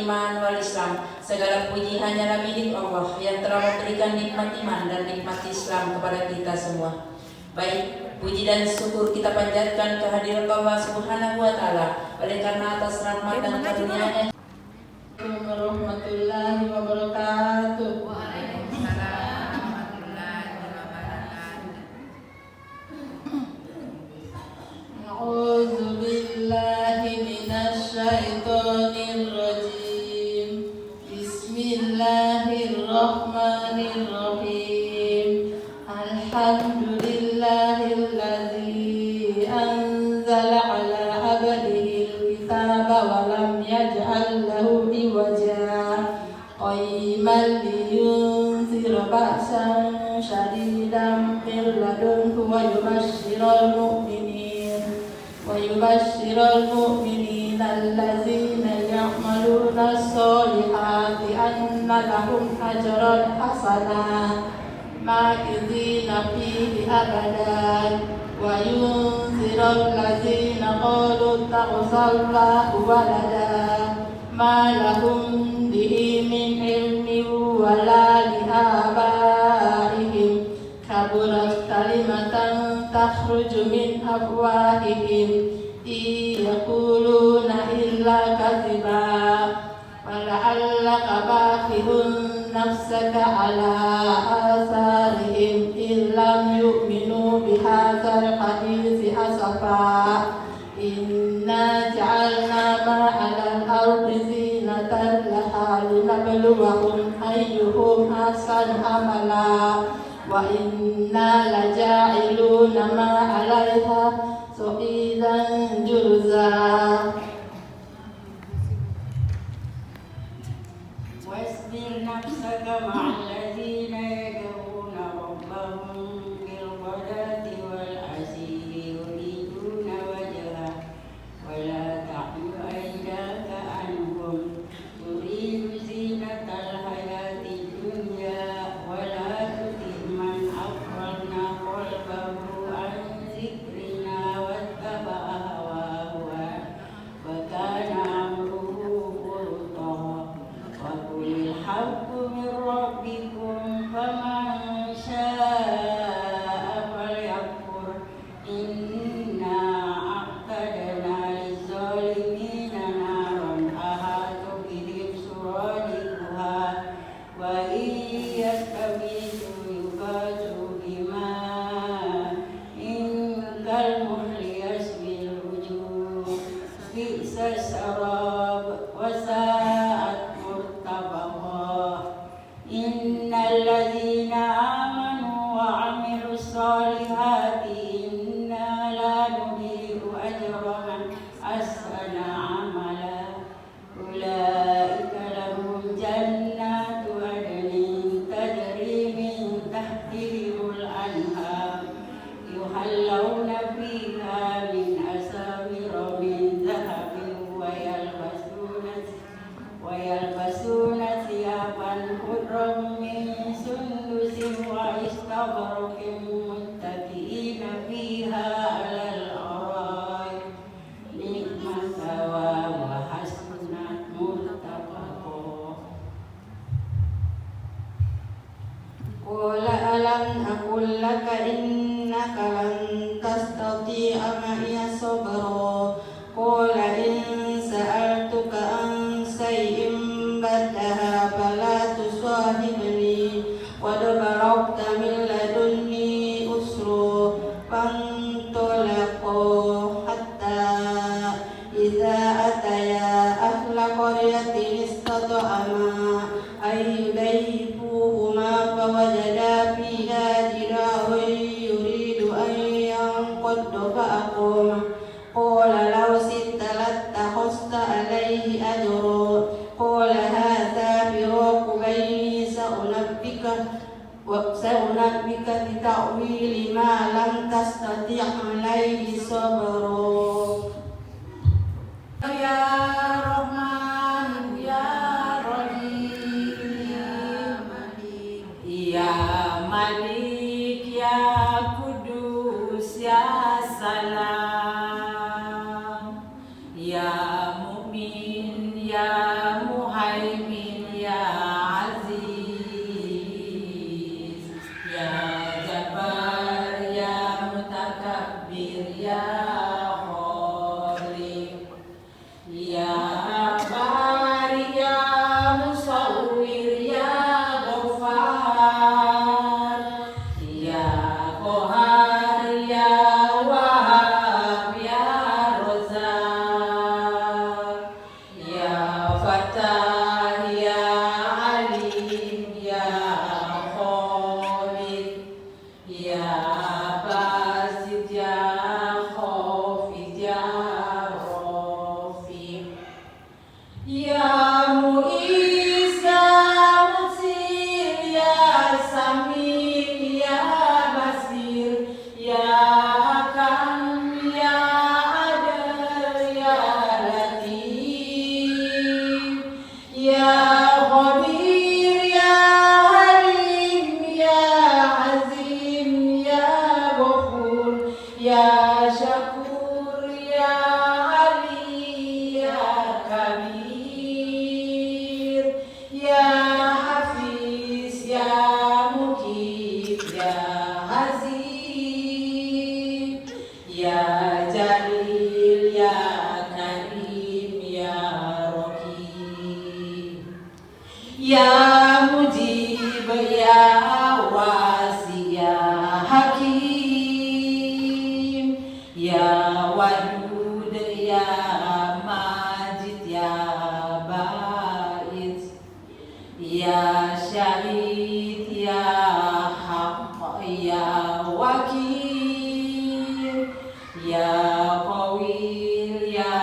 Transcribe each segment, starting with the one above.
iman wal Islam. Segala puji hanya milik Allah yang telah memberikan nikmat iman dan nikmat Islam kepada kita semua. Baik, puji dan syukur kita panjatkan kehadirat Allah Subhanahu wa taala oleh karena atas rahmat dan karunia-Nya. Assalamualaikum warahmatullahi wabarakatuh. Waalaikumsalam warahmatullahi wabarakatuh. A'udzu billahi minasy syaithanir rajim. Bismillahirrahmanirrahim. Alhamdulillahilladzi anzala ala abdihil kitaba wa lam yaj'al lahu iwaja qayyiman liyunzira ba'san syadidan min ladunhu wa yubashshiral mu'minina allazina ya'maluna as-solihati anna lahum ajran hasanan makidina fihi abadan wa yunzirul ladzina qalu ittakhadallahu walada ma lahum bihi min ilmin wala li abaihim kaburat kalimatan takhruju min afwahihim yaquluna illa kadhiba wala'allaka bakhirun nafsaka ala atharihim illam yu'minu bihadzal hadithi asafa inna ja'alna ma'alal ardi zinatan laha linabluwahum ayyuhum ahsanu amala wa inna laja'iluna ma'alaiha sa'idan jurza. واصبر نفسك مع الذين يدعون ربهم بالغداة والعشي يريدون وجهه ولا تعد عيناك عنهم تريد زينة الحياة الدنيا ولا تطع من أغفلنا قلبه عن ذكرنا واتبع هواه وكان أمره فرطا وقل الحق من ربكم فمن شاء فليكفر إنا أعتدنا للظالمين نارا أحاط بهم سرادقها وإن يستغيثوا يغاثوا بماء كالمهل يشوي الوجوه بئس الشراب وساءت مرتفقا إن الذين آمنوا وعملوا الصالحات إنا لا نضيع أجر من أحسن عملا أولئك لهم جنات عدن تجري من تحتهم الأنهار يحلون فيها من أساور من ذهب ويلبسون ثيابا خضرا من سندس واستبرق متكئين فيها على الأرائك نعم الثواب وحسنت مرتفقا. قال ألم أقل لك إنك لن تستطيع معي صبرا قال إن سألتك عن شيء بعدها فلا تصاحبني قد بلغت من لدني عذرا فانطلقا حتى إذا أتيا أهل قرية استطعما أن يضيفوهما فوجدا فيها جدارا يريد أن ينقض فأقامه قال لو شئت لاتخذت عليه أجرا قال هذا فراق بيني سأنبئك بتأويل ما لم تستطع عليه صبرا. يا رحمن يا رحيم يا ملك يا قدوس يا سلام يا مؤمن يا مهيمن Muhaimin ya Aziz, ya Jabbar ya Mutakabbir ya Khaliq, ya Bari ya Musawwir ya Ghaffar, ya Qahar ya Wahhab ya Razzaq, ya Fattah ya Alim ya Khalid, ya Basit ya Khafid ya Rafiq, ya Mu'iz ya Mu'sir ya Sami ya Basir, ya Hakam ya Adil ya Latif, ya Khadir ya Halim ya Azim ya Ghafur, ya Syakur ya Ali ya Kabir, ya Hafiz ya Mujib ya Hazib, ya Jalil ya Karim ya Raqib, ya Mujib ya Wasi ya Hakim, ya Wadud ya Majid ya Ba'id, ya Syahid ya Haqq ya Wakil, ya Qawil ya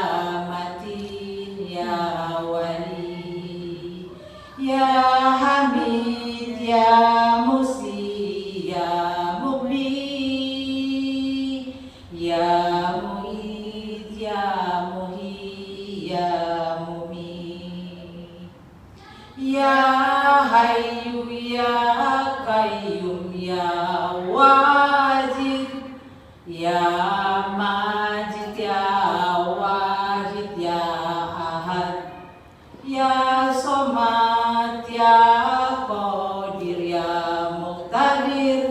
Matin ya Wali, ya Hamid ya Musi ya Mubli, ya Mu'id ya Muhi ya Mumi, ya Hayyu ya Qayyum ya Wajid, ya Majid ya Wahid ya Ahad, ya Somad ya Qadir ya Muqtadir,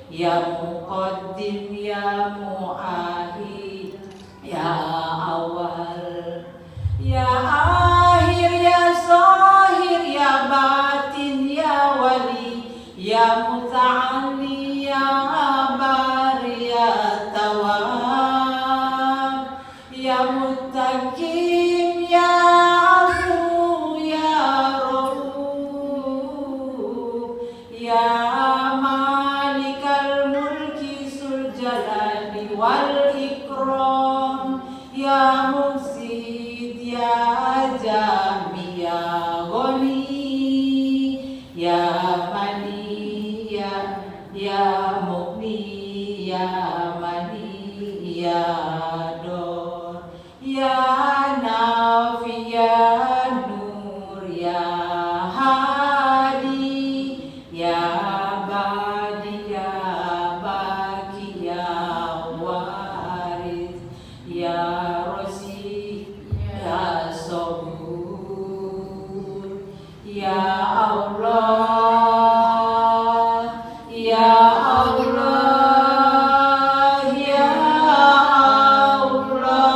ya Muqaddim ya Mu'ahid ya Awal, ya Akhir ya Zahir ya Batin ya Wali, ya Muta'alli ya Bari ya Tawwab, ya Muttaqim ya Afu ya Rauf, ya Malikal Mulki Zul Jalali wal Ikram, ya Mufsid ya Jami ya Ghani, ya Mani ya Mughni ya Mani ya Dor, ya Nafi ya Nur ya Hadi, ya Badi ya Baki ya Waris, ya Rosi ya Sabur, ya Allah ya Allah ya Allah.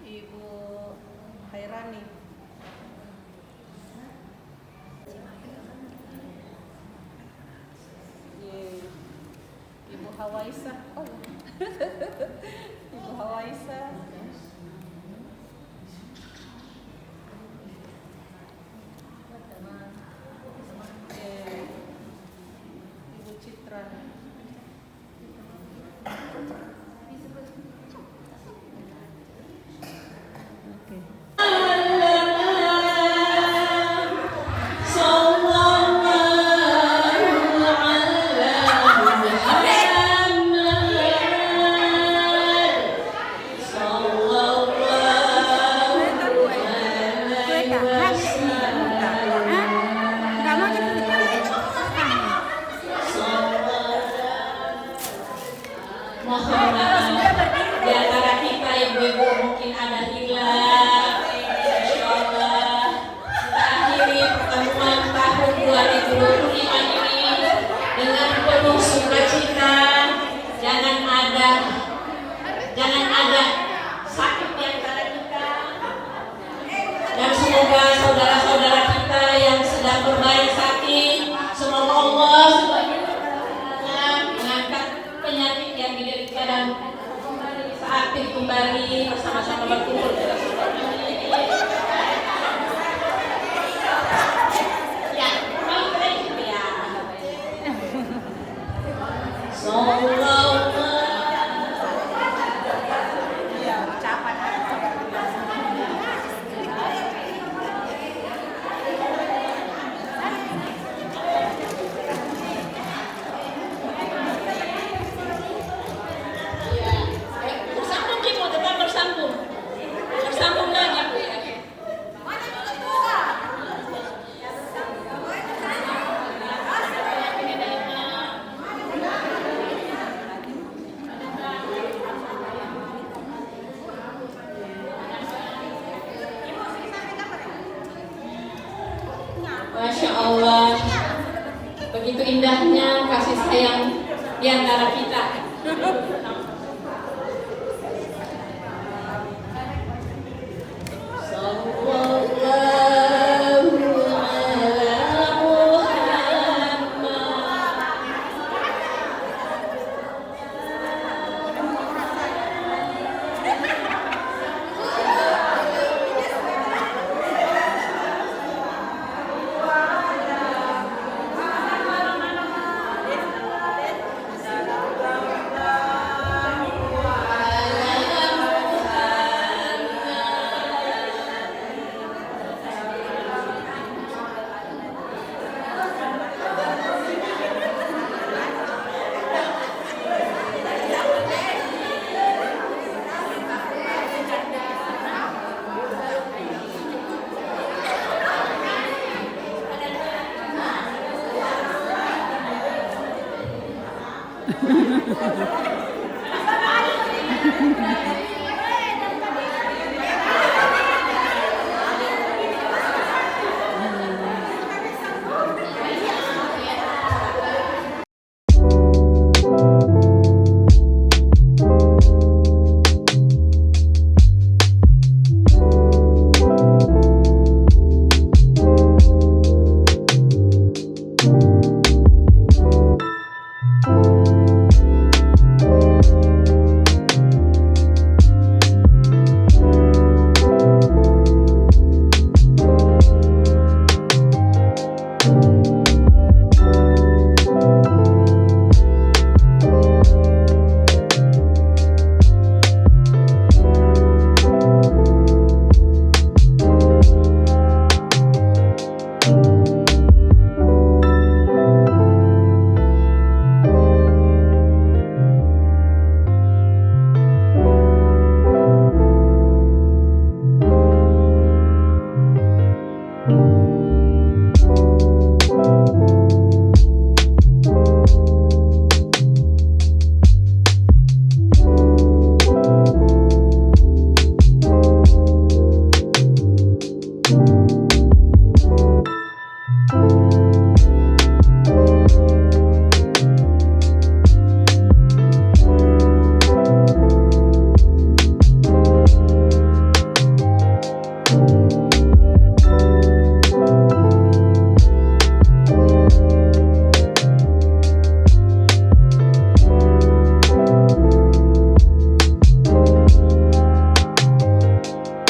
Ibu Hairani. Ibu Hawaisa. Oh. Ibu Hawaisa. Ibu Citra. Sallallahu kembali bersama-sama berkumpul kita semua. Ya, mau ya. Sallallahu Iya, ucapan. bersambung Ibu, tetap bersambung. Bersambung lagi Bu ya. Masya Allah, begitu indahnya kasih sayang di antara kita. Sallallahu ala Muhammad.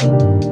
you.